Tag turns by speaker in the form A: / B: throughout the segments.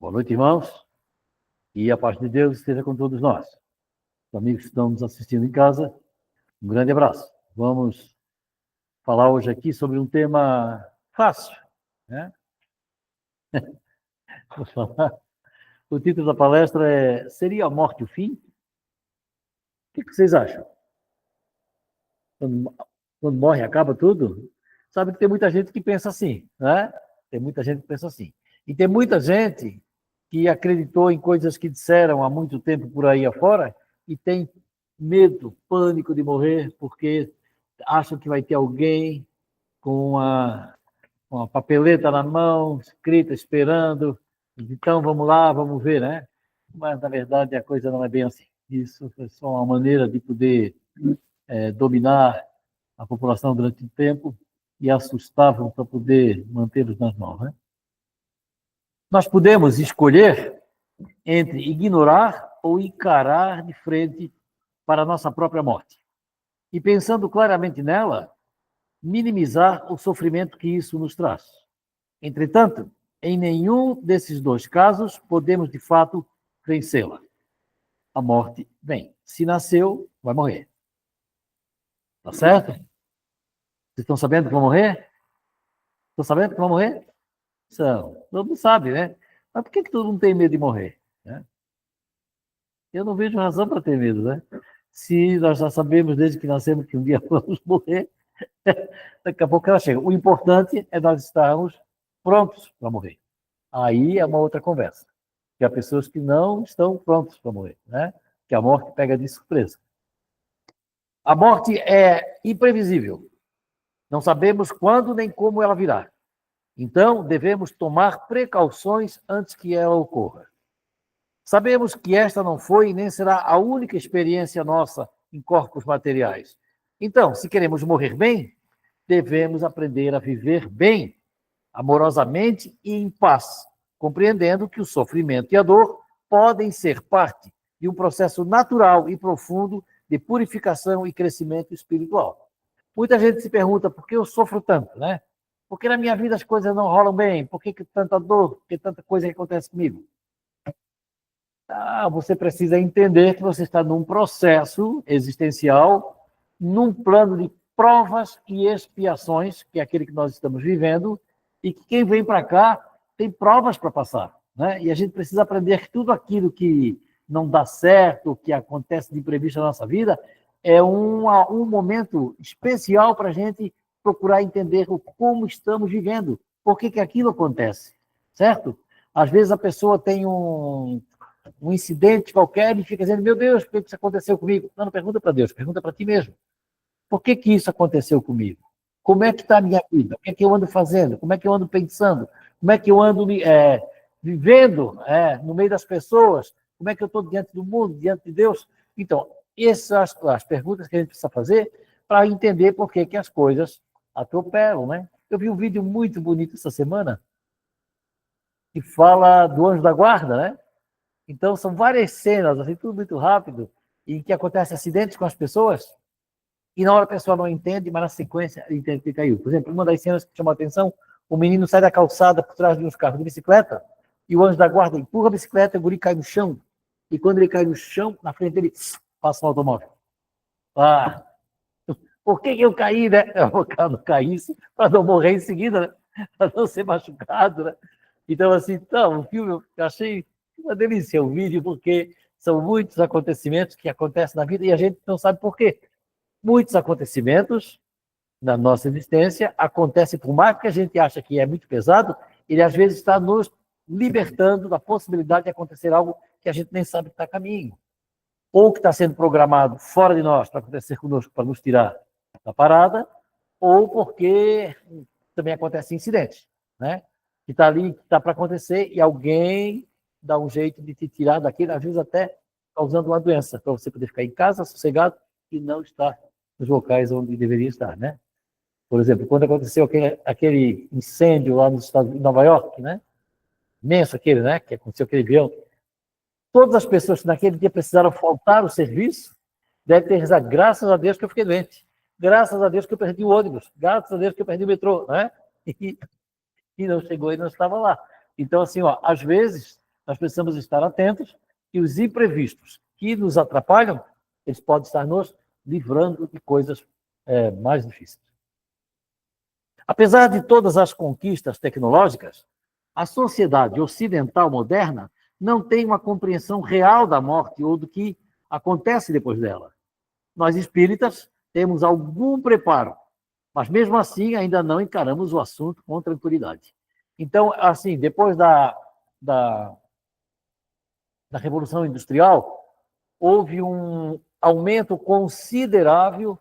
A: Boa noite, irmãos, e a paz de Deus esteja com todos nós. Os amigos que estão nos assistindo em casa, um grande abraço. Vamos falar hoje aqui sobre um tema fácil, né? Vou falar. O título da palestra é Seria a morte o fim? O que vocês acham? Quando morre, acaba tudo? Sabe que tem muita gente que pensa assim, né? Tem muita gente que pensa assim. E tem muita gente que acreditou em coisas que disseram há muito tempo por aí afora e tem medo, pânico de morrer, porque acham que vai ter alguém com uma papeleta na mão, escrita, esperando. Então, vamos lá, vamos ver, né? Mas, na verdade, a coisa não é bem assim. Isso é só uma maneira de poder dominar a população durante um tempo e assustá-los para poder mantê-los nas mãos, né? Nós podemos escolher entre ignorar ou encarar de frente para a nossa própria morte. E pensando claramente nela, minimizar o sofrimento que isso nos traz. Entretanto, em nenhum desses dois casos podemos, de fato, vencê-la. A morte vem. Se nasceu, vai morrer. Tá certo? Vocês estão sabendo que vão morrer? Estão sabendo que vão morrer? São. Todo mundo sabe, né? Mas por que todo mundo tem medo de morrer? Né? Eu não vejo razão para ter medo, né? Se nós já sabemos desde que nascemos que um dia vamos morrer, daqui a pouco ela chega. O importante é nós estarmos prontos para morrer. Aí é uma outra conversa. Que há pessoas que não estão prontos para morrer, né? Que a morte pega de surpresa. A morte é imprevisível. Não sabemos quando nem como ela virá. Então, devemos tomar precauções antes que ela ocorra. Sabemos que esta não foi e nem será a única experiência nossa em corpos materiais. Então, se queremos morrer bem, devemos aprender a viver bem, amorosamente e em paz, compreendendo que o sofrimento e a dor podem ser parte de um processo natural e profundo de purificação e crescimento espiritual. Muita gente se pergunta por que eu sofro tanto, né? Por que na minha vida as coisas não rolam bem? Por que tanta dor? Por que tanta coisa que acontece comigo? Você precisa entender que você está num processo existencial, num plano de provas e expiações, que é aquele que nós estamos vivendo, e que quem vem para cá tem provas para passar, né? E a gente precisa aprender que tudo aquilo que não dá certo, que acontece de imprevisto na nossa vida, é um momento especial para a gente procurar entender como estamos vivendo, por que aquilo acontece, certo? Às vezes a pessoa tem um incidente qualquer e fica dizendo, meu Deus, por que isso aconteceu comigo? Não pergunta para Deus, pergunta para ti mesmo. Por que isso aconteceu comigo? Como é que está a minha vida? O que é que eu ando fazendo? Como é que eu ando pensando? Como é que eu ando vivendo no meio das pessoas? Como é que eu estou diante do mundo, diante de Deus? Então, essas são as perguntas que a gente precisa fazer para entender por que as coisas atropelam, né? Eu vi um vídeo muito bonito essa semana que fala do anjo da guarda, né? Então, são várias cenas, assim, tudo muito rápido, em que acontecem acidentes com as pessoas, e na hora a pessoa não entende, mas na sequência entende que caiu. Por exemplo, uma das cenas que chamou a atenção, o menino sai da calçada por trás de uns carros de bicicleta, e o anjo da guarda empurra a bicicleta, o guri cai no chão, e quando ele cai no chão, na frente dele, passa um automóvel. Por que eu caí, né? Eu não caísse para não morrer em seguida, né? Para não ser machucado, né? Então, assim, o filme eu achei uma delícia o vídeo, porque são muitos acontecimentos que acontecem na vida e a gente não sabe por quê. Muitos acontecimentos na nossa existência acontecem, por mais que a gente acha que é muito pesado, ele às vezes está nos libertando da possibilidade de acontecer algo que a gente nem sabe que está a caminho. Ou que está sendo programado fora de nós para acontecer conosco, para nos tirar da parada, ou porque também acontecem incidentes, né? Que está ali, que está para acontecer, e alguém dá um jeito de te tirar daquele, às vezes até causando uma doença, para você poder ficar em casa, sossegado, e não estar nos locais onde deveria estar, né? Por exemplo, quando aconteceu aquele incêndio lá nos Estados Unidos, em Nova York, né? Imenso aquele, né? Que aconteceu aquele avião. Todas as pessoas que naquele dia precisaram faltar o serviço, devem ter rezado, graças a Deus que eu fiquei doente. Graças a Deus que eu perdi o ônibus. Graças a Deus que eu perdi o metrô, né? E não chegou e não estava lá. Então, assim, às vezes, nós precisamos estar atentos que os imprevistos que nos atrapalham, eles podem estar nos livrando de coisas mais difíceis. Apesar de todas as conquistas tecnológicas, a sociedade ocidental moderna não tem uma compreensão real da morte ou do que acontece depois dela. Nós espíritas temos algum preparo, mas mesmo assim ainda não encaramos o assunto com tranquilidade. Então, assim, depois da Revolução Industrial, houve um aumento considerável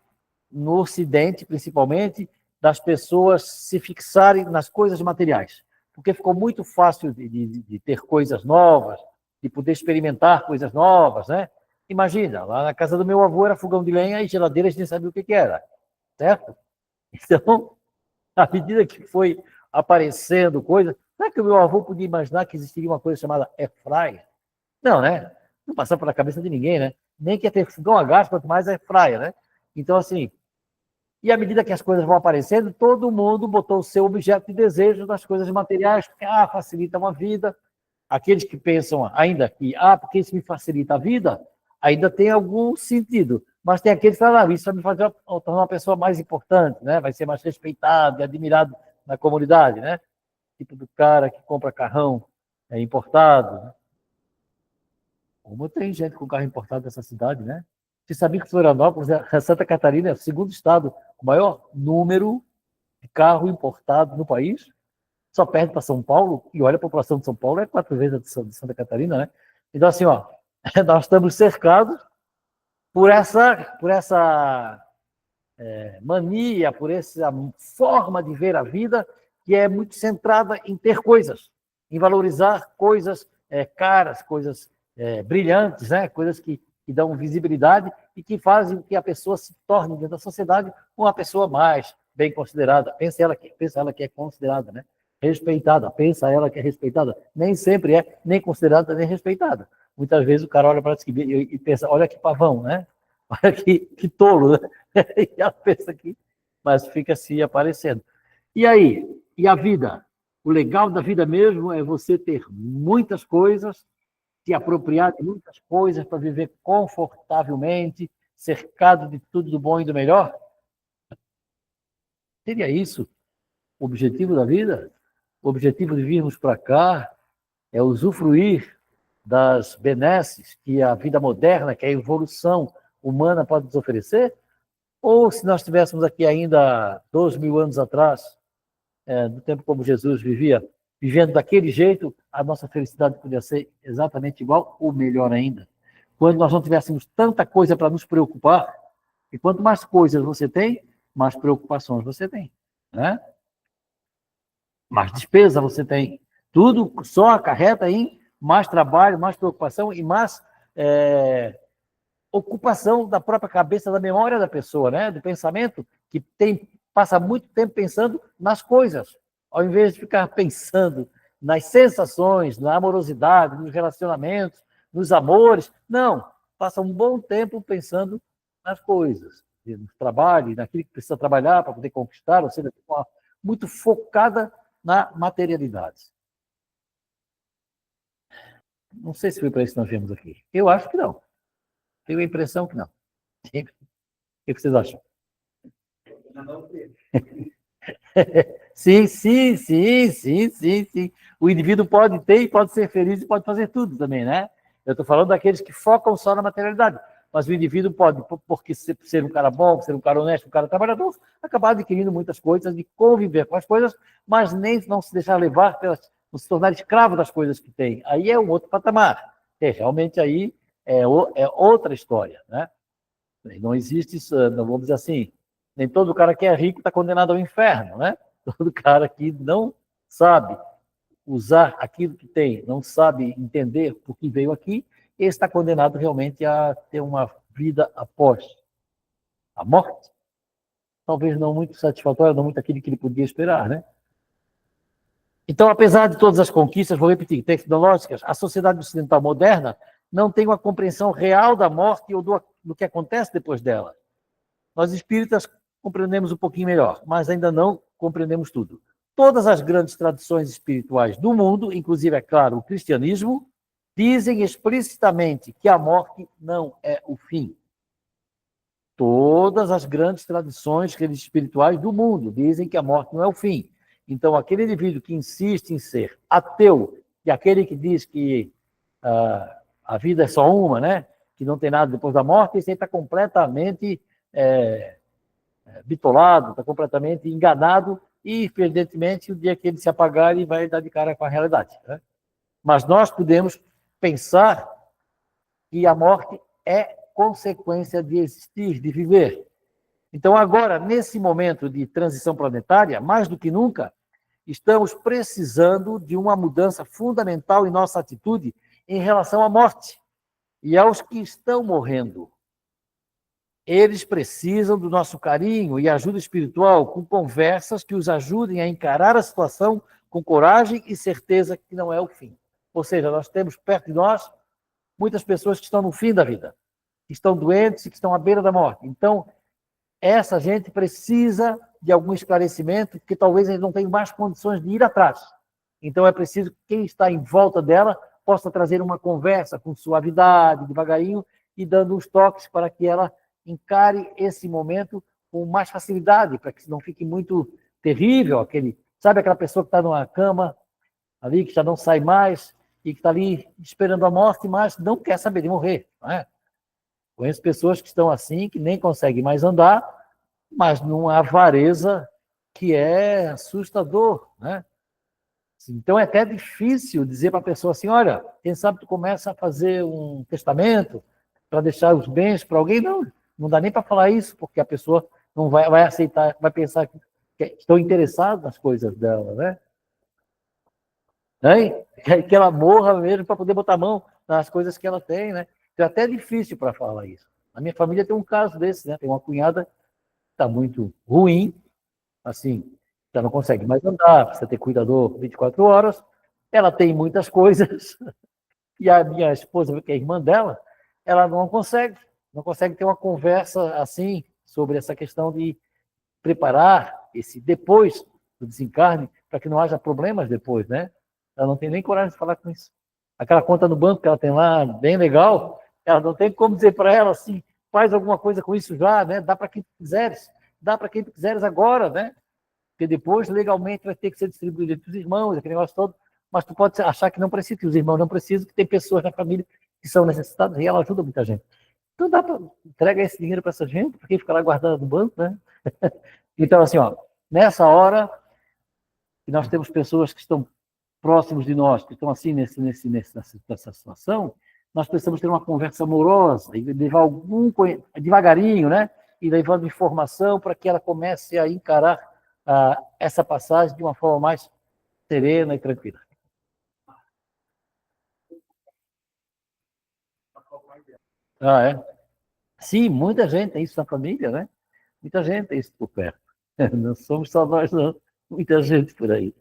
A: no Ocidente, principalmente, das pessoas se fixarem nas coisas materiais, porque ficou muito fácil de ter coisas novas, de poder experimentar coisas novas, né? Imagina, lá na casa do meu avô era fogão de lenha e geladeira a gente nem sabia o que era, certo? Então, à medida que foi aparecendo coisa, será que o meu avô podia imaginar que existiria uma coisa chamada airfryer? Não, né? Não passava pela cabeça de ninguém, né? Nem que ia ter fogão a gás, quanto mais airfryer, né? Então, assim, e à medida que as coisas vão aparecendo, todo mundo botou o seu objeto de desejo nas coisas materiais, porque, facilitam a vida. Aqueles que pensam ainda que, porque isso me facilita a vida, ainda tem algum sentido. Mas tem aqueles que falam, isso vai me fazer tornar uma pessoa mais importante, né? Vai ser mais respeitado e admirado na comunidade, né? Tipo do cara que compra carrão importado, né? Como tem gente com carro importado nessa cidade, né? Você sabia que Florianópolis, Santa Catarina, é o segundo estado com o maior número de carro importado no país? Só perde para São Paulo, e olha, a população de São Paulo é 4 vezes a de Santa Catarina, né? Então, assim, nós estamos cercados por essa mania, por essa forma de ver a vida que é muito centrada em ter coisas, em valorizar coisas caras, coisas brilhantes, né? Coisas que dão visibilidade e que fazem com que a pessoa se torne, dentro da sociedade, uma pessoa mais bem considerada. Pensa ela que é considerada, né? Respeitada. Pensa ela que é respeitada. Nem sempre é nem considerada, nem respeitada. Muitas vezes o cara olha para si e pensa, olha que pavão, né? Olha que tolo, né? E ela pensa que... Mas fica se aparecendo. E aí? E a vida? O legal da vida mesmo é você ter muitas coisas, se apropriar de muitas coisas para viver confortavelmente, cercado de tudo do bom e do melhor? Seria isso o objetivo da vida? O objetivo de virmos para cá é usufruir das benesses que a vida moderna, que a evolução humana pode nos oferecer? Ou se nós estivéssemos aqui ainda 2.000 anos atrás, no tempo como Jesus vivia, vivendo daquele jeito, a nossa felicidade poderia ser exatamente igual ou melhor ainda. Quando nós não tivéssemos tanta coisa para nos preocupar, e quanto mais coisas você tem, mais preocupações você tem, né? Mais despesa você tem. Tudo só acarreta em mais trabalho, mais preocupação e mais ocupação da própria cabeça, da memória da pessoa, né? Do pensamento, que passa muito tempo pensando nas coisas, ao invés de ficar pensando nas sensações, na amorosidade, nos relacionamentos, nos amores. Não, passa um bom tempo pensando nas coisas, no trabalho, naquilo que precisa trabalhar para poder conquistar, ou seja, muito focada na materialidade. Não sei se foi para isso que nós viemos aqui. Eu acho que não. Tenho a impressão que não. O que vocês acham? Sim. O indivíduo pode ter e pode ser feliz e pode fazer tudo também, né? Eu estou falando daqueles que focam só na materialidade. Mas o indivíduo pode, porque ser um cara bom, ser um cara honesto, um cara trabalhador, acabar adquirindo muitas coisas, de conviver com as coisas, mas nem não se deixar levar não se tornar escravo das coisas que tem. Aí é um outro patamar. Realmente aí é outra história, né? Não existe isso, não vamos dizer assim, nem todo cara que é rico está condenado ao inferno, né? Todo cara que não sabe usar aquilo que tem, não sabe entender por que veio aqui, ele está condenado realmente a ter uma vida após a morte. Talvez não muito satisfatória, não muito aquilo que ele podia esperar, né? Então, apesar de todas as conquistas, vou repetir, tecnológicas, a sociedade ocidental moderna não tem uma compreensão real da morte ou do que acontece depois dela. Nós espíritas compreendemos um pouquinho melhor, mas ainda não compreendemos tudo. Todas as grandes tradições espirituais do mundo, inclusive, é claro, o cristianismo, dizem explicitamente que a morte não é o fim. Todas as grandes tradições espirituais do mundo dizem que a morte não é o fim. Então, aquele indivíduo que insiste em ser ateu, e aquele que diz que a vida é só uma, né? Que não tem nada depois da morte, esse aí está completamente bitolado, está completamente enganado, e, evidentemente, o dia que ele se apagar, ele vai dar de cara com a realidade. Né? Mas nós podemos pensar que a morte é consequência de existir, de viver. Então, agora, nesse momento de transição planetária, mais do que nunca, estamos precisando de uma mudança fundamental em nossa atitude em relação à morte e aos que estão morrendo. Eles precisam do nosso carinho e ajuda espiritual, com conversas que os ajudem a encarar a situação com coragem e certeza que não é o fim. Ou seja, nós temos perto de nós muitas pessoas que estão no fim da vida, que estão doentes e que estão à beira da morte. Então, essa gente precisa de algum esclarecimento, porque talvez eles não tenham mais condições de ir atrás. Então, é preciso que quem está em volta dela possa trazer uma conversa com suavidade, devagarinho, e dando uns toques para que ela encare esse momento com mais facilidade, para que não fique muito terrível, sabe aquela pessoa que está numa cama ali, que já não sai mais, e que está ali esperando a morte, mas não quer saber de morrer. Não é? Conheço pessoas que estão assim, que nem conseguem mais andar, mas numa avareza que é assustador. Né? Então é até difícil dizer para a pessoa assim, olha, quem sabe tu começa a fazer um testamento para deixar os bens para alguém. Não dá nem para falar isso, porque a pessoa não vai aceitar, vai pensar que estão interessados nas coisas dela, né? Que ela morra mesmo para poder botar a mão nas coisas que ela tem, né? Então é até difícil para falar isso. Na minha família tem um caso desse, né? Tem uma cunhada que está muito ruim, assim, já não consegue mais andar, precisa ter cuidador 24 horas, ela tem muitas coisas, e a minha esposa, que é irmã dela, ela não consegue ter uma conversa assim sobre essa questão de preparar esse depois do desencarne, para que não haja problemas depois, né? Ela não tem nem coragem de falar com isso. Aquela conta no banco que ela tem lá, bem legal, ela não tem como dizer para ela assim, faz alguma coisa com isso já, né? Dá para quem tu quiseres, dá para quem tu quiseres agora, né? Porque depois, legalmente, vai ter que ser distribuído entre os irmãos, aquele negócio todo, mas tu pode achar que não precisa, que os irmãos não precisam, que tem pessoas na família que são necessitadas, e ela ajuda muita gente. Então dá para entregar esse dinheiro para essa gente, porque fica lá guardado no banco, né? Então, assim, ó, nessa hora que nós temos pessoas que estão próximos de nós, que estão assim nessa situação, nós precisamos ter uma conversa amorosa e levar devagarinho, né? E levando informação para que ela comece a encarar essa passagem de uma forma mais serena e tranquila. É? Sim, muita gente tem isso na família, né? Muita gente tem isso por perto. Não somos só nós, não. Muita gente por aí.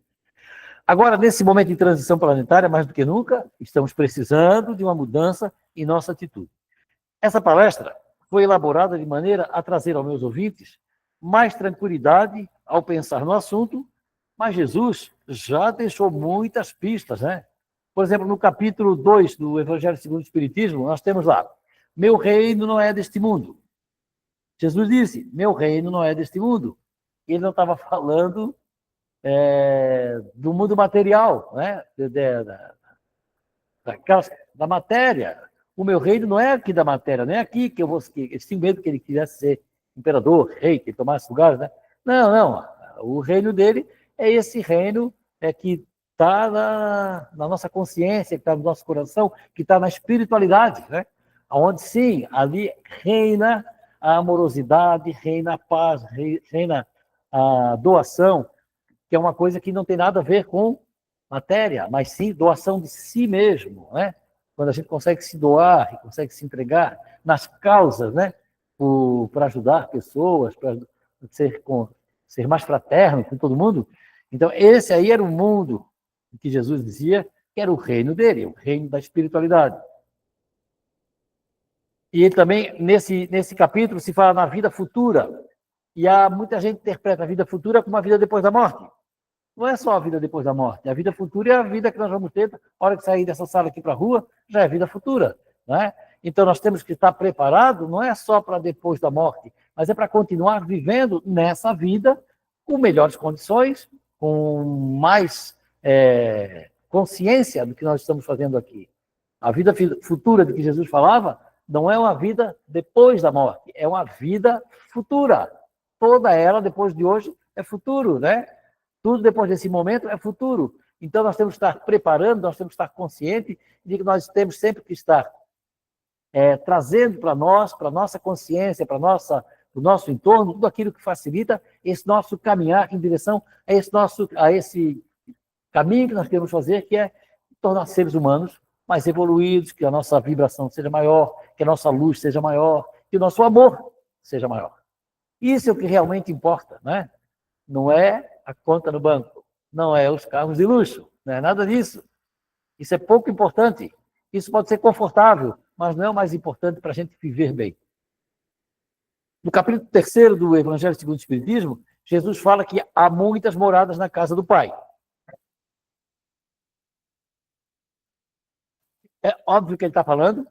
A: Agora, nesse momento de transição planetária, mais do que nunca, estamos precisando de uma mudança em nossa atitude. Essa palestra foi elaborada de maneira a trazer aos meus ouvintes mais tranquilidade ao pensar no assunto, mas Jesus já deixou muitas pistas, né? Por exemplo, no capítulo 2 do Evangelho segundo o Espiritismo, nós temos lá, meu reino não é deste mundo. Jesus disse, meu reino não é deste mundo. Ele não estava falando do mundo material, né? Da matéria. O meu reino não é aqui da matéria, não é aqui que eu vou... Eles tinham medo que ele quisesse ser imperador, rei, que ele tomasse lugar, né? Não. O reino dele é esse reino que está na nossa consciência, que está no nosso coração, que está na espiritualidade, né? Onde, sim, ali reina a amorosidade, reina a paz, reina a doação, que é uma coisa que não tem nada a ver com matéria, mas sim doação de si mesmo, né? Quando a gente consegue se doar, consegue se entregar nas causas, né? Para ajudar pessoas, para ser mais fraterno com todo mundo. Então, esse aí era o mundo que Jesus dizia que era o reino dele, o reino da espiritualidade. E ele também, nesse capítulo, se fala na vida futura. E muita gente interpreta a vida futura como a vida depois da morte. não é só a vida depois da morte. A vida futura é a vida que nós vamos ter, na hora que sair dessa sala aqui para a rua, já é vida futura, né? Então nós temos que estar preparados, não é só para depois da morte, mas é para continuar vivendo nessa vida com melhores condições, com mais consciência do que nós estamos fazendo aqui. A vida futura de que Jesus falava não é uma vida depois da morte, é uma vida futura. Toda ela, depois de hoje, é futuro, né? Tudo depois desse momento é futuro. Então, nós temos que estar preparando, nós temos que estar conscientes de que nós temos sempre que estar trazendo para nós, para a nossa consciência, para o nosso entorno, tudo aquilo que facilita esse nosso caminhar em direção a esse caminho que nós queremos fazer, que é tornar seres humanos mais evoluídos, que a nossa vibração seja maior, que a nossa luz seja maior, que o nosso amor seja maior. Isso é o que realmente importa, né? Não é a conta no banco, não é os carros de luxo, não é nada disso. Isso é pouco importante. Isso pode ser confortável, mas não é o mais importante para a gente viver bem. No capítulo 3 do Evangelho segundo o Espiritismo, Jesus fala que há muitas moradas na casa do Pai. É óbvio que ele está falando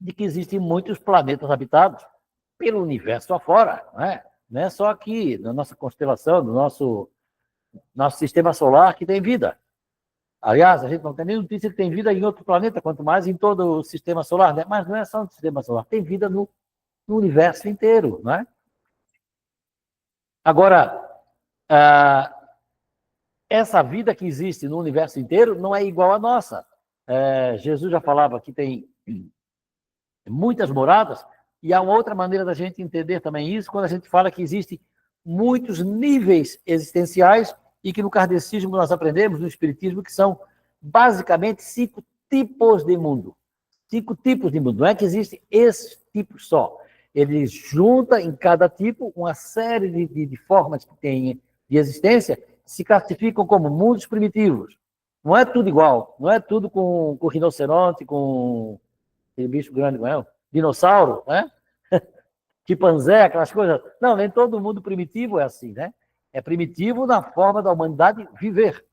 A: de que existem muitos planetas habitados pelo universo afora, né? Não é só aqui, na nossa constelação, no nosso sistema solar, que tem vida. Aliás, a gente não tem nem notícia que tem vida em outro planeta, quanto mais em todo o sistema solar, né? Mas não é só no sistema solar, tem vida no universo inteiro, né? Agora, essa vida que existe no universo inteiro não é igual à nossa. Jesus já falava que tem muitas moradas, e há uma outra maneira da gente entender também isso, quando a gente fala que existem muitos níveis existenciais, e que no kardecismo nós aprendemos, no espiritismo, que são basicamente 5 tipos de mundo. 5 tipos de mundo. Não é que existe esse tipo só. Ele junta em cada tipo uma série de formas que tem de existência, se classificam como mundos primitivos. Não é tudo igual. Não é tudo com rinoceronte, com aquele bicho grande, não é? Dinossauro, né? Chimpanzé, aquelas coisas. Não, nem todo mundo primitivo é assim, né? É primitivo na forma da humanidade viver,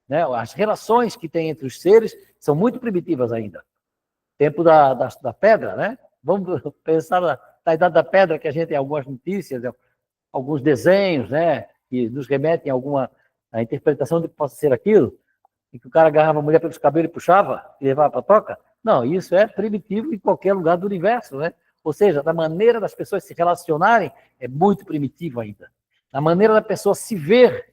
A: né? As relações que tem entre os seres são muito primitivas ainda. Tempo da pedra, né? Vamos pensar na idade da pedra, que a gente tem algumas notícias, alguns desenhos, né? Que nos remetem a interpretação de que possa ser aquilo, e que o cara agarrava a mulher pelos cabelos e puxava e levava para a toca. Não, isso é primitivo em qualquer lugar do universo, né? Ou seja, da maneira das pessoas se relacionarem é muito primitivo ainda. A maneira da pessoa se ver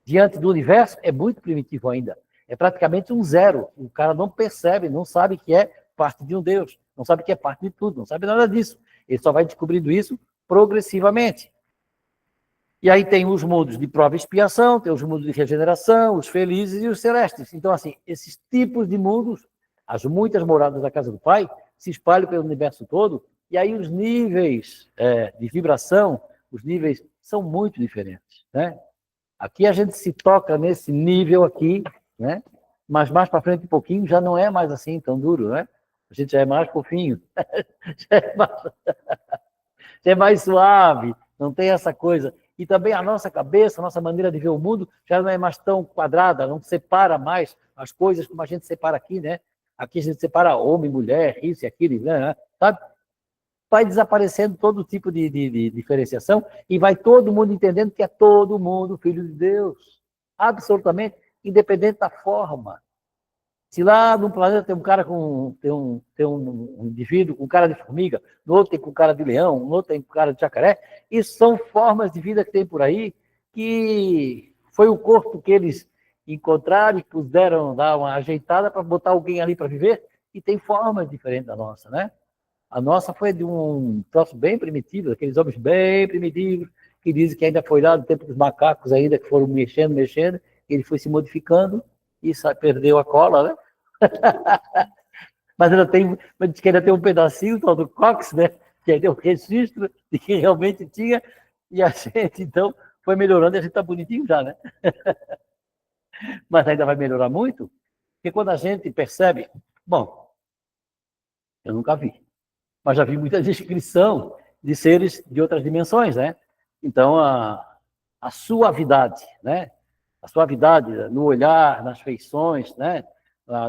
A: diante do universo é muito primitivo ainda. É praticamente um zero. O cara não percebe, não sabe que é parte de um Deus, não sabe que é parte de tudo, não sabe nada disso. Ele só vai descobrindo isso progressivamente. E aí tem os mundos de prova e expiação, tem os mundos de regeneração, os felizes e os celestes. Então, assim, esses tipos de mundos, as muitas moradas da casa do Pai, se espalham pelo universo todo, e aí os níveis de vibração, os níveis são muito diferentes, né? Aqui a gente se toca nesse nível aqui, né? Mas mais para frente um pouquinho já não é mais assim tão duro, né? A gente já é mais fofinho, já é mais suave, não tem essa coisa. E também a nossa cabeça, a nossa maneira de ver o mundo já não é mais tão quadrada, não separa mais as coisas como a gente separa aqui, né? Aqui a gente separa homem, mulher, isso e aquilo, né? Sabe? Vai desaparecendo todo tipo de diferenciação e vai todo mundo entendendo que é todo mundo filho de Deus. Absolutamente, independente da forma. Se lá num planeta tem um cara tem um indivíduo com cara de formiga, no outro tem com cara de leão, no outro tem com cara de jacaré, isso são formas de vida que tem por aí, que foi o corpo que eles encontraram e puderam dar uma ajeitada para botar alguém ali para viver, e tem formas diferentes da nossa, né? A nossa foi de um troço bem primitivo, aqueles homens bem primitivos, que dizem que ainda foi lá do tempo dos macacos ainda, que foram mexendo, ele foi se modificando e perdeu a cola, né? Mas diz que ainda tem um pedacinho tal do cóccix, né? Que ainda é um registro de que realmente tinha, e a gente, então, foi melhorando e a gente está bonitinho já, né? Mas ainda vai melhorar muito, porque quando a gente percebe, bom, eu nunca vi, mas já vi muita descrição de seres de outras dimensões, né? Então, a suavidade, né? a suavidade no olhar, nas feições, né?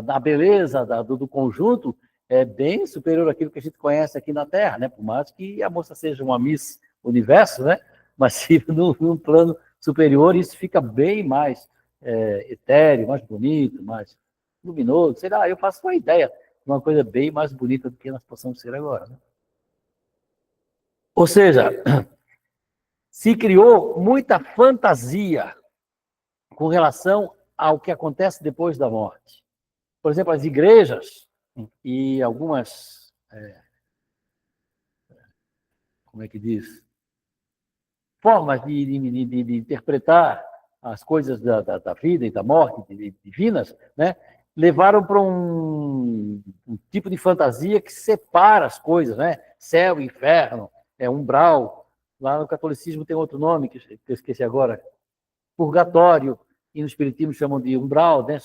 A: Da beleza do conjunto, é bem superior àquilo que a gente conhece aqui na Terra, né? Por mais que a moça seja uma Miss Universo, né? Mas se num plano superior, isso fica bem mais etéreo, mais bonito, mais luminoso, sei lá, eu faço uma ideia de uma coisa bem mais bonita do que nós possamos ser agora, né? Ou seja, se criou muita fantasia com relação ao que acontece depois da morte. Por exemplo, as igrejas e algumas, como é que diz, formas de interpretar as coisas da vida e da morte divinas, né, levaram para um tipo de fantasia que separa as coisas, né? Céu, inferno, umbral. Lá no catolicismo tem outro nome, que eu esqueci agora, purgatório, e no espiritismo chamam de umbral, né?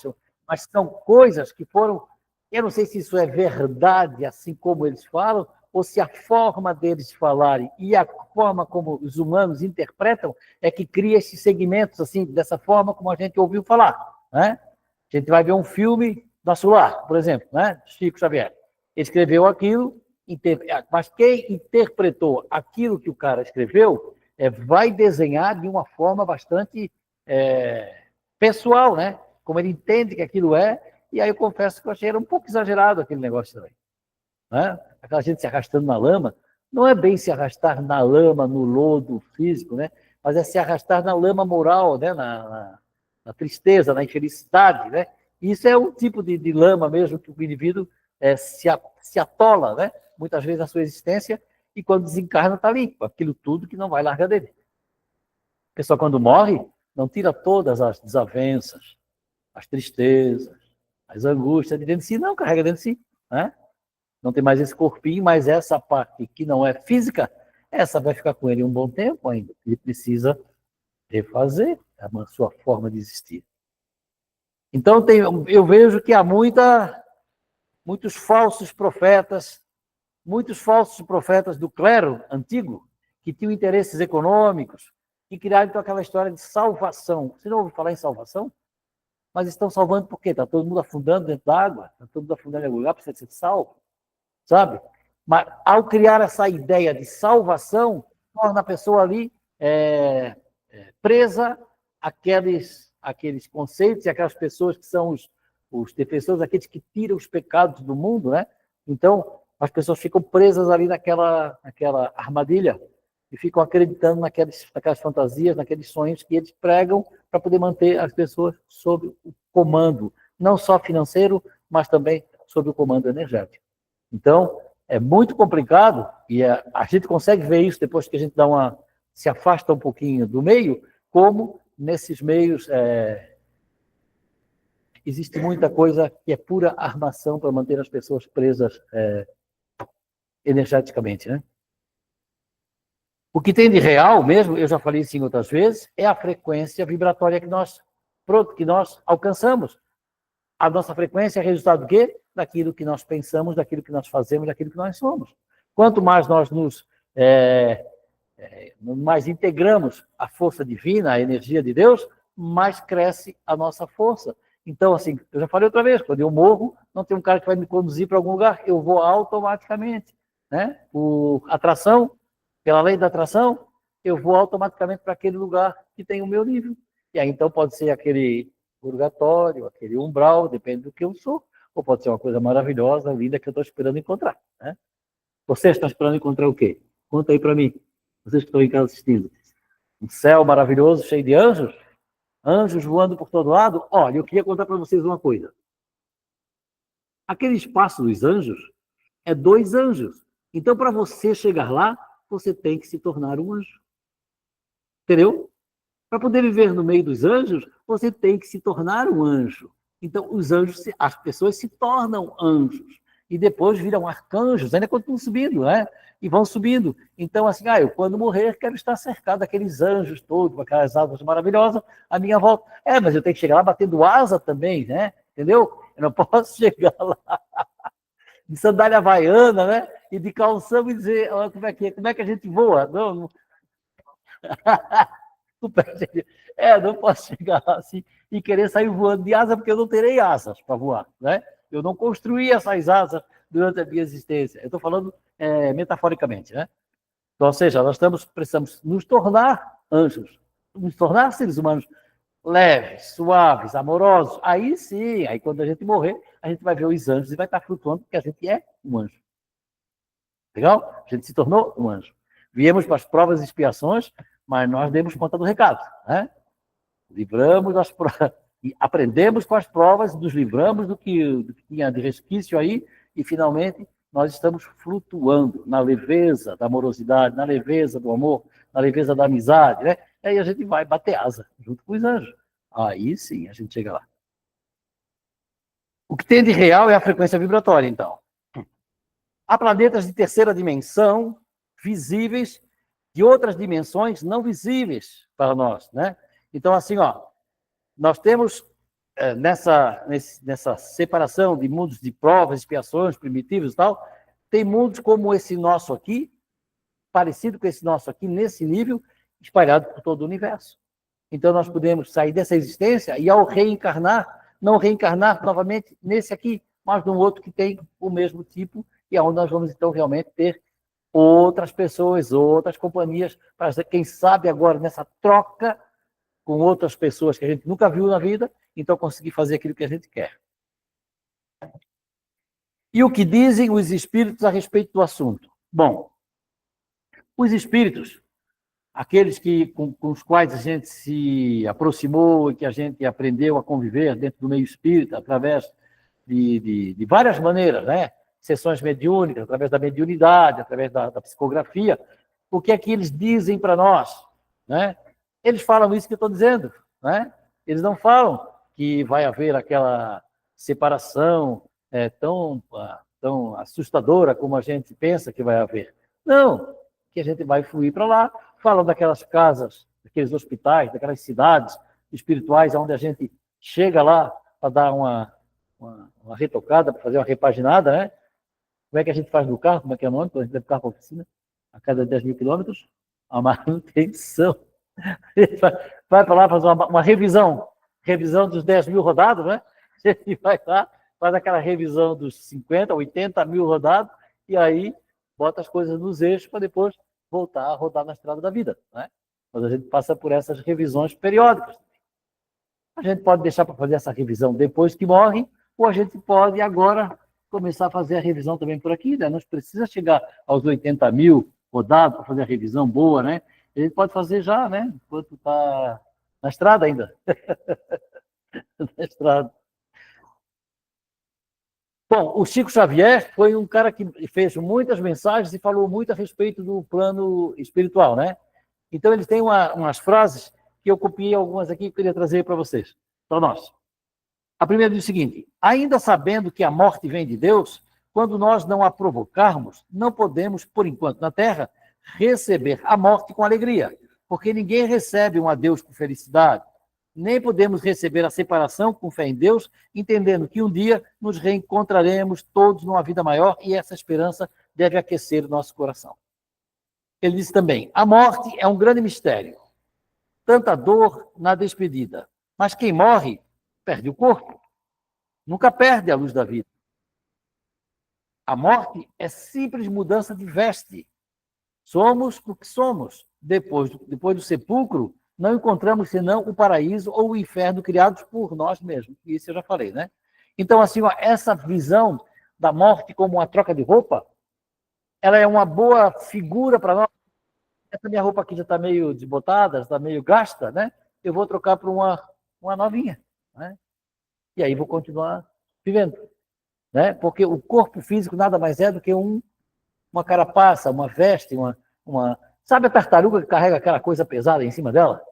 A: Mas são coisas que foram... Eu não sei se isso é verdade, assim como eles falam, ou se a forma deles falarem e a forma como os humanos interpretam é que cria esses segmentos, assim, dessa forma como a gente ouviu falar, né? A gente vai ver um filme Nosso Lar, por exemplo, né? Chico Xavier. Ele escreveu aquilo, mas quem interpretou aquilo que o cara escreveu vai desenhar de uma forma bastante pessoal, né? Como ele entende que aquilo é, e aí eu confesso que eu achei era um pouco exagerado aquele negócio também. Né? Aquela gente se arrastando na lama, não é bem se arrastar na lama, no lodo físico, né? Mas é se arrastar na lama moral, né? Na tristeza, na infelicidade, né? Isso é um tipo de lama mesmo que o indivíduo se atola, né? Muitas vezes na sua existência, e quando desencarna está ali, com aquilo tudo que não vai largar dele. A pessoa, quando morre, não tira todas as desavenças, as tristezas, as angústias de dentro de si, não, carrega dentro de si, né? Não tem mais esse corpinho, mas essa parte que não é física, essa vai ficar com ele um bom tempo ainda. Ele precisa refazer a sua forma de existir. Então, eu vejo que há muitos falsos profetas do clero antigo, que tinham interesses econômicos, que criaram então aquela história de salvação. Você não ouviu falar em salvação? Mas estão salvando por quê? Está todo mundo afundando dentro da água? Está todo mundo afundando em algum lugar para ser salvo? Sabe? Mas ao criar essa ideia de salvação, torna a pessoa ali presa àqueles conceitos e aquelas pessoas que são os defensores, aqueles que tiram os pecados do mundo, né? Então, as pessoas ficam presas ali naquela armadilha e ficam acreditando naquelas fantasias, naqueles sonhos que eles pregam para poder manter as pessoas sob o comando, não só financeiro, mas também sob o comando energético. Então, é muito complicado, e a gente consegue ver isso depois que a gente se afasta um pouquinho do meio, como nesses meios existe muita coisa que é pura armação para manter as pessoas presas energeticamente, né? O que tem de real mesmo, eu já falei isso em outras vezes, é a frequência vibratória que nós alcançamos. A nossa frequência é resultado do quê? Daquilo que nós pensamos, daquilo que nós fazemos, daquilo que nós somos. Quanto mais nós mais integramos a força divina, a energia de Deus, mais cresce a nossa força. Então, assim, eu já falei outra vez, quando eu morro, não tem um cara que vai me conduzir para algum lugar, eu vou automaticamente, né? Por atração, pela lei da atração, eu vou automaticamente para aquele lugar que tem o meu nível. E aí, então, pode ser aquele purgatório, aquele umbral, depende do que eu sou, ou pode ser uma coisa maravilhosa, linda, que eu estou esperando encontrar, né? Vocês estão esperando encontrar o quê? Conta aí para mim, vocês que estão em casa assistindo. Um céu maravilhoso, cheio de anjos? Anjos voando por todo lado? Olha, eu queria contar para vocês uma coisa. Aquele espaço dos anjos é 2 anjos. Então, para você chegar lá, você tem que se tornar um anjo. Entendeu? Para poder viver no meio dos anjos, você tem que se tornar um anjo. Então, os anjos, as pessoas se tornam anjos. E depois viram arcanjos, ainda continuam subindo, né? E vão subindo. Então, assim, eu quando morrer, quero estar cercado daqueles anjos todos, com aquelas asas maravilhosas, à minha volta. Mas eu tenho que chegar lá batendo asa também, né? Entendeu? Eu não posso chegar lá de sandália havaiana, né? E de calção e dizer, como é que a gente voa? Não. Não posso chegar lá assim e querer sair voando de asa, porque eu não terei asas para voar, né? Eu não construí essas asas durante a minha existência. Eu estou falando metaforicamente, né? Então, ou seja, precisamos nos tornar anjos, nos tornar seres humanos leves, suaves, amorosos. Aí sim, aí quando a gente morrer, a gente vai ver os anjos e vai estar flutuando, porque a gente é um anjo. Legal? A gente se tornou um anjo. Viemos para as provas e expiações, mas nós demos conta do recado, né? Livramos das provas, aprendemos com as provas, nos livramos do que tinha de resquício aí, e finalmente nós estamos flutuando na leveza da amorosidade, na leveza do amor, na leveza da amizade, né? E aí a gente vai bater asa junto com os anjos. Aí sim a gente chega lá. O que tem de real é a frequência vibratória, então. Há planetas de terceira dimensão, visíveis, de outras dimensões não visíveis para nós, né? Então, assim, nós temos nessa separação de mundos de provas, expiações, primitivos e tal, tem mundos como esse nosso aqui, parecido com esse nosso aqui, nesse nível, espalhado por todo o universo. Então, nós podemos sair dessa existência e, ao reencarnar, não reencarnar novamente nesse aqui, mas num outro que tem o mesmo tipo, e é onde nós vamos, então, realmente ter outras pessoas, outras companhias, para, quem sabe, agora, nessa troca com outras pessoas que a gente nunca viu na vida, então conseguir fazer aquilo que a gente quer. E o que dizem os espíritos a respeito do assunto? Bom, os espíritos, aqueles com os quais a gente se aproximou e que a gente aprendeu a conviver dentro do meio espírita, através de várias maneiras, né? Sessões mediúnicas, através da mediunidade, através da psicografia, o que é que eles dizem para nós, né? Eles falam isso que eu estou dizendo, né? Eles não falam que vai haver aquela separação tão assustadora como a gente pensa que vai haver. Não, que a gente vai fluir para lá. Falam daquelas casas, daqueles hospitais, daquelas cidades espirituais onde a gente chega lá para dar uma retocada, para fazer uma repaginada, né? Como é que a gente faz no carro? Como é que é o nome? Quando a gente leva o carro para a oficina, a cada 10 mil quilômetros, a manutenção. Vai para lá fazer uma revisão dos 10 mil rodados, né? A gente vai lá, faz aquela revisão dos 50, 80 mil rodados, e aí bota as coisas nos eixos para depois voltar a rodar na estrada da vida, né? Mas a gente passa por essas revisões periódicas. A gente pode deixar para fazer essa revisão depois que morre, ou a gente pode agora começar a fazer a revisão também por aqui, né? Não precisa chegar aos 80 mil rodados para fazer a revisão boa, né? A gente pode fazer já, né? Enquanto está na estrada ainda. Na estrada. Bom, o Chico Xavier foi um cara que fez muitas mensagens e falou muito a respeito do plano espiritual, né? Então, ele tem umas frases que eu copiei algumas aqui e queria trazer para vocês, para nós. A primeira diz o seguinte: ainda sabendo que a morte vem de Deus, quando nós não a provocarmos, não podemos, por enquanto na Terra, receber a morte com alegria, porque ninguém recebe um adeus com felicidade, nem podemos receber a separação com fé em Deus, entendendo que um dia nos reencontraremos todos numa vida maior e essa esperança deve aquecer o nosso coração. Ele diz também: a morte é um grande mistério, tanta dor na despedida, mas quem morre perde o corpo, nunca perde a luz da vida. A morte é simples mudança de veste. Somos o que somos. Depois do sepulcro, não encontramos senão o paraíso ou o inferno criados por nós mesmos. Isso eu já falei, né? Então, assim, essa visão da morte como uma troca de roupa, ela é uma boa figura para nós. Essa minha roupa aqui já está meio desbotada, está meio gasta, né? Eu vou trocar por uma novinha, né? E aí vou continuar vivendo, né? Porque o corpo físico nada mais é do que uma carapaça, uma veste, Sabe a tartaruga que carrega aquela coisa pesada em cima dela?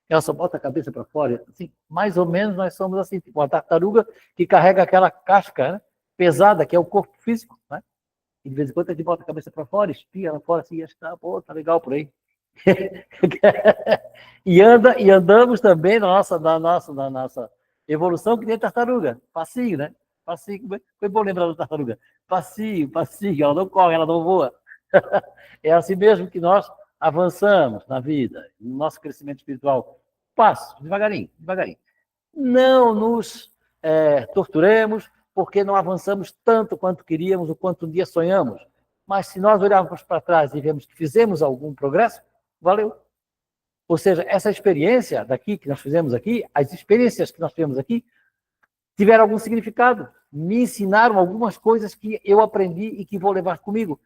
A: Ela só bota a cabeça para fora. Assim, mais ou menos nós somos assim, tipo uma tartaruga que carrega aquela casca, né, pesada, que é o corpo físico, né? E de vez em quando a gente bota a cabeça para fora, espia lá fora, assim, acho que tá legal por aí. e andamos também na nossa evolução que nem tartaruga. Passinho, né? Passinho. Foi bom lembrar da tartaruga. Passinho. Ela não corre, ela não voa. É assim mesmo que nós avançamos na vida, no nosso crescimento espiritual. passo, devagarinho, devagarinho. Não nos torturemos, porque não avançamos tanto quanto queríamos, ou quanto um dia sonhamos. Mas se nós olharmos para trás e vemos que fizemos algum progresso, valeu. Ou seja, essa experiência daqui que nós fizemos aqui, as experiências que nós tivemos aqui, tiveram algum significado. Me ensinaram algumas coisas que eu aprendi e que vou levar comigo.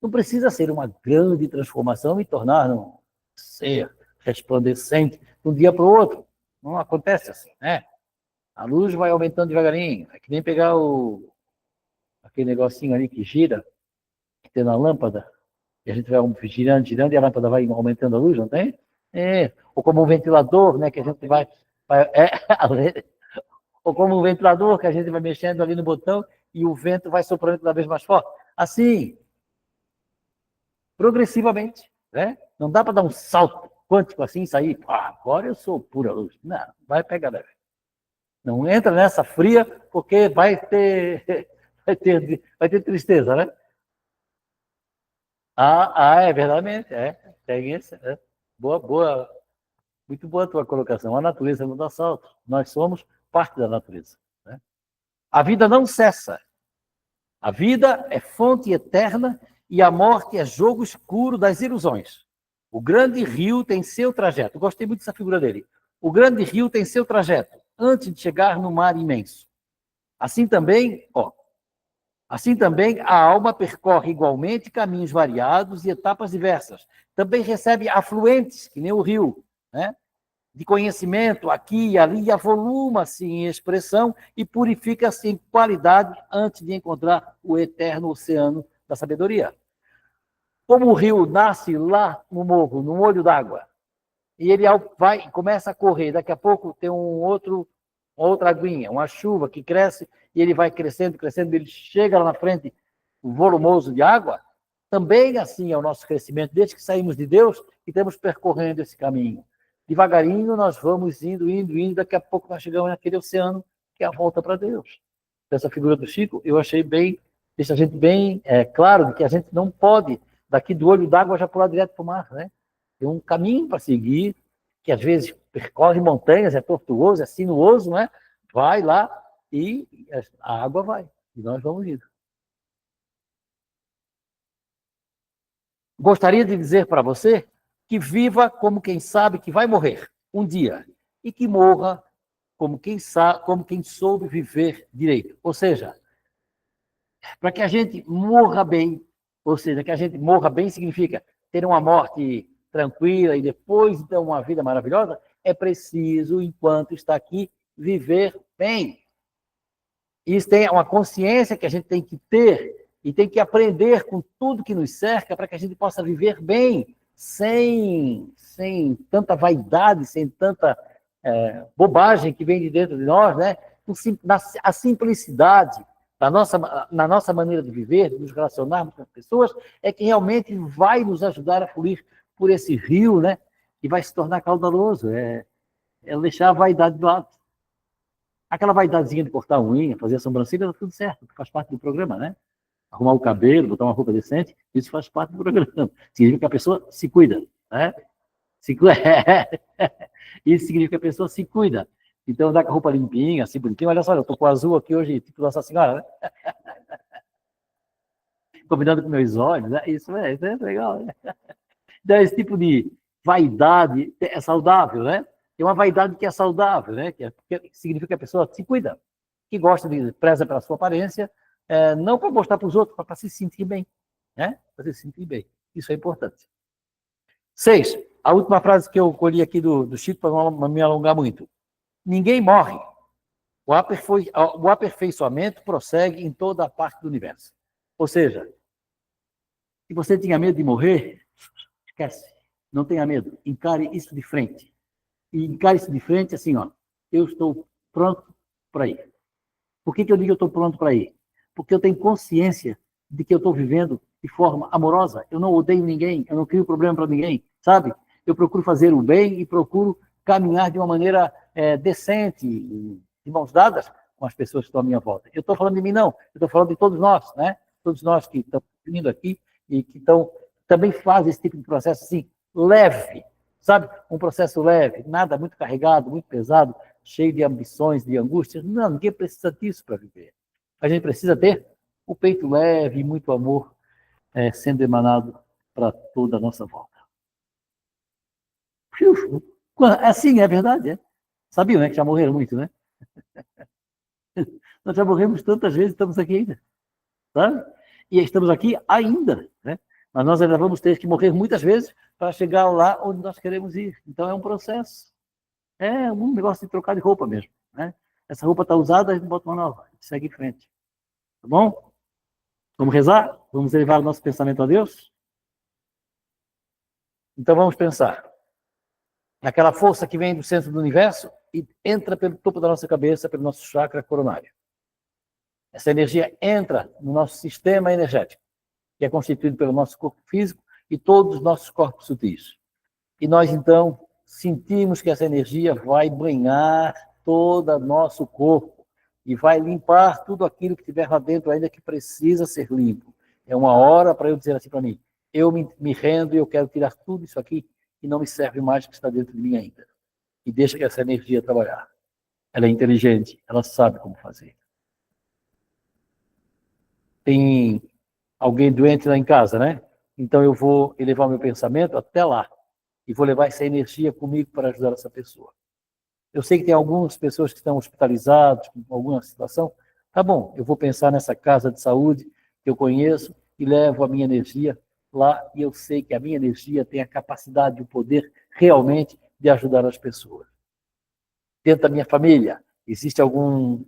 A: Não precisa ser uma grande transformação, me tornar um ser resplandecente de um dia para o outro. Não acontece assim, né? A luz vai aumentando devagarinho. É que nem pegar aquele negocinho ali que gira, que tem na lâmpada, e a gente vai girando, girando, e a lâmpada vai aumentando a luz, não tem? Ou como um ventilador, né, que a gente ou como um ventilador, que a gente vai mexendo ali no botão, e o vento vai soprando cada vez mais forte. Assim, progressivamente, né? Não dá para dar um salto quântico assim, sair, agora eu sou pura luz. Não, vai pegar leve. Não entra nessa fria, porque vai ter tristeza, né? É verdade, tem isso. Boa, muito boa a tua colocação. A natureza não dá salto. Nós somos parte da natureza, né? A vida não cessa. A vida é fonte eterna e a morte é jogo escuro das ilusões. O grande rio tem seu trajeto. Eu gostei muito dessa figura dele. O grande rio tem seu trajeto antes de chegar no mar imenso. Assim também a alma percorre igualmente caminhos variados e etapas diversas. Também recebe afluentes, que nem o rio, né? De conhecimento aqui e ali, e avoluma-se em expressão e purifica-se em qualidade antes de encontrar o eterno oceano da sabedoria. Como o rio nasce lá no morro, no olho d'água, e ele começa a correr, daqui a pouco tem outra aguinha, uma chuva que cresce, e ele vai crescendo, crescendo, ele chega lá na frente, volumoso de água. Também assim é o nosso crescimento, desde que saímos de Deus e estamos percorrendo esse caminho. Devagarinho nós vamos indo, daqui a pouco nós chegamos naquele oceano que é a volta para Deus. Essa figura do Chico, eu achei deixa a gente bem claro de que a gente não pode, daqui do olho d'água, já pular direto para o mar, né? Tem um caminho para seguir, que às vezes percorre montanhas, é tortuoso, é sinuoso, né? Vai lá e a água vai, e nós vamos indo. Gostaria de dizer para você que viva como quem sabe que vai morrer um dia e que morra como quem soube viver direito. Ou seja, para que a gente morra bem, ou seja, que a gente morra bem significa ter uma morte tranquila e depois ter uma vida maravilhosa, é preciso, enquanto está aqui, viver bem. Isso tem uma consciência que a gente tem que ter e tem que aprender com tudo que nos cerca para que a gente possa viver bem, sem tanta vaidade, sem tanta bobagem que vem de dentro de nós, né? A simplicidade na nossa maneira de viver, de nos relacionarmos com as pessoas, é que realmente vai nos ajudar a fluir por esse rio, né? Que vai se tornar caudaloso, é deixar a vaidade do lado. Aquela vaidadezinha de cortar a unha, fazer a sobrancelha, tá tudo certo, faz parte do programa, né? Arrumar o cabelo, botar uma roupa decente, isso faz parte do programa. Significa que a pessoa se cuida, né? Isso significa que a pessoa se cuida. Então, andar com a roupa limpinha, assim, bonitinha. Olha só, eu tô com o azul aqui hoje, tipo Nossa Senhora, né? Combinando com meus olhos, né? Isso é legal, né? Então, esse tipo de vaidade é saudável, né? Tem uma vaidade que é saudável, né? Que significa que a pessoa se cuida, que gosta preza pela sua aparência, não para mostrar para os outros, para se sentir bem, né? Para se sentir bem. Isso é importante. 6. A última frase que eu colhi aqui do Chico, para não me alongar muito. Ninguém morre. O aperfeiçoamento prossegue em toda a parte do universo. Ou seja, se você tinha medo de morrer, esquece. Não tenha medo. Encare isso de frente. E encare isso de frente assim, ó. Eu estou pronto para ir. Por que eu digo que eu estou pronto para ir? Porque eu tenho consciência de que eu estou vivendo de forma amorosa. Eu não odeio ninguém, eu não crio problema para ninguém, sabe? Eu procuro fazer o bem e procuro caminhar de uma maneira decente, de mãos dadas com as pessoas que estão à minha volta. Eu estou falando de mim, não. Eu estou falando de todos nós, né? Todos nós que estamos vindo aqui e que também fazem esse tipo de processo assim, leve. Sabe? Um processo leve, nada muito carregado, muito pesado, cheio de ambições, de angústias. Não, ninguém precisa disso para viver. A gente precisa ter o peito leve e muito amor sendo emanado para toda a nossa volta. Assim, é verdade, é. Sabiam, né? Que já morreram muito, né? Nós já morremos tantas vezes, estamos aqui ainda. Sabe? E estamos aqui ainda, né? Mas nós ainda vamos ter que morrer muitas vezes para chegar lá onde nós queremos ir. Então é um processo. É um negócio de trocar de roupa mesmo, né? Essa roupa está usada, a gente bota uma nova, segue em frente. Tá bom? Vamos rezar? Vamos elevar o nosso pensamento a Deus? Então vamos pensar naquela força que vem do centro do universo e entra pelo topo da nossa cabeça, pelo nosso chakra coronário. Essa energia entra no nosso sistema energético, que é constituído pelo nosso corpo físico e todos os nossos corpos sutis. E nós, então, sentimos que essa energia vai banhar todo o nosso corpo e vai limpar tudo aquilo que tiver lá dentro ainda que precisa ser limpo. É uma hora para eu dizer assim para mim, eu me rendo e eu quero tirar tudo isso aqui que não me serve mais, que está dentro de mim ainda. E deixa que essa energia trabalhar. Ela é inteligente, ela sabe como fazer. Tem alguém doente lá em casa, né? Então eu vou elevar meu pensamento até lá e vou levar essa energia comigo para ajudar essa pessoa. Eu sei que tem algumas pessoas que estão hospitalizadas com alguma situação. Tá bom, eu vou pensar nessa casa de saúde que eu conheço e levo a minha energia lá e eu sei que a minha energia tem a capacidade, o poder realmente de ajudar as pessoas. Dentro da minha família, existe alguns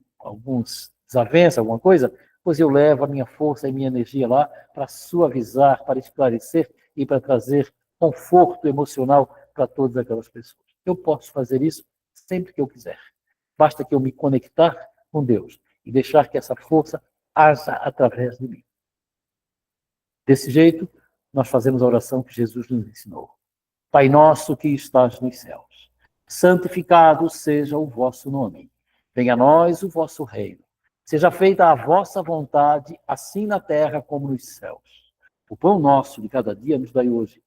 A: desavenças, alguma coisa? Pois eu levo a minha força e minha energia lá para suavizar, para esclarecer e para trazer conforto emocional para todas aquelas pessoas. Eu posso fazer isso sempre que eu quiser. Basta que eu me conectar com Deus e deixar que essa força haja através de mim. Desse jeito, nós fazemos a oração que Jesus nos ensinou. Pai nosso que estás nos céus, santificado seja o vosso nome. Venha a nós o vosso reino. Seja feita a vossa vontade, assim na terra como nos céus. O pão nosso de cada dia nos dai hoje.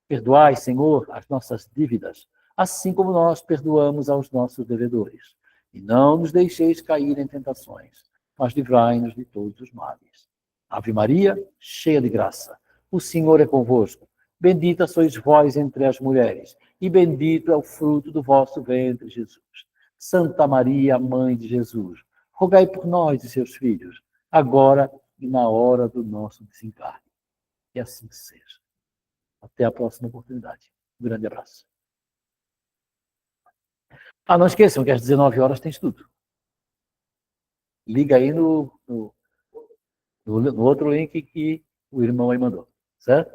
A: Perdoai, Senhor, as nossas dívidas, assim como nós perdoamos aos nossos devedores. E não nos deixeis cair em tentações, mas livrai-nos de todos os males. Ave Maria, cheia de graça, o Senhor é convosco. Bendita sois vós entre as mulheres, e bendito é o fruto do vosso ventre, Jesus. Santa Maria, Mãe de Jesus, rogai por nós e seus filhos, agora e na hora do nosso desencarne. Que assim seja. Até a próxima oportunidade. Um grande abraço. Não esqueçam que às 19 horas tem estudo. Liga aí no outro link que o irmão aí mandou, certo?